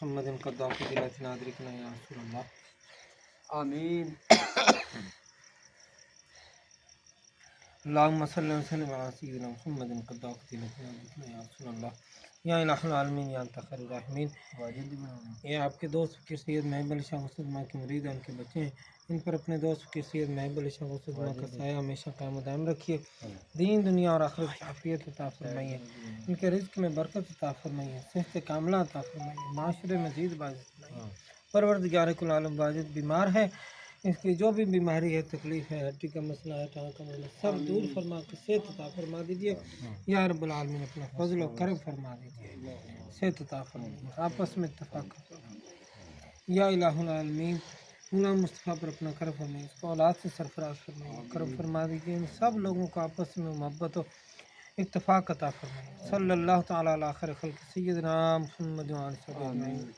محمد قدام في دلالة نادركنا يا رسول الله آمين. اللهم صل وسلم على سيدنا محمد قدام في دلالة نادركنا يا رسول الله یا الہ العالمین یا انت خیر الراحمین. یہ آپ کے دوست فقیر سید محب علی شاہ غوث ماں کے مرید ہیں، ان کے بچے ہیں، ان پر اپنے دوست فقیر سید محب علی شاہ غوث ماں کا سایہ ہمیشہ قائم و دائم رکھیے، دین دنیا اور آخرت کی عافیت عطا فرمائیے، ان کے رزق میں برکت عطا فرمائیے، صحت کاملہ عطا فرمائیے، معاشرے مزید باعث فرمائیے. پروردگار کل عالم واجد بیمار ہے، اس کی جو بھی بیماری ہے، تکلیف ہے، ہڈی کا مسئلہ ہے، ٹانگ کا مسئلہ، سب دور فرما کے صحت عطا فرما دیجیے یا رب العالمین. اپنا فضل و کرم فرما دیجیے، صحت عطا فرمائیے، آپس میں اتفاق فرمائیے یا الہ العالمین. غلام مصطفیٰ پر اپنا کرم فرمائیے، اس کو اولاد سے سرفراز فرمائیے، کرم فرما دیجیے، ان سب لوگوں کو آپس میں محبت و اتفاق عطا فرمائیے. صلی اللہ تعالیٰ علی خیر خلق سیدنا محمد و آلہ وصحبہ اجمعین.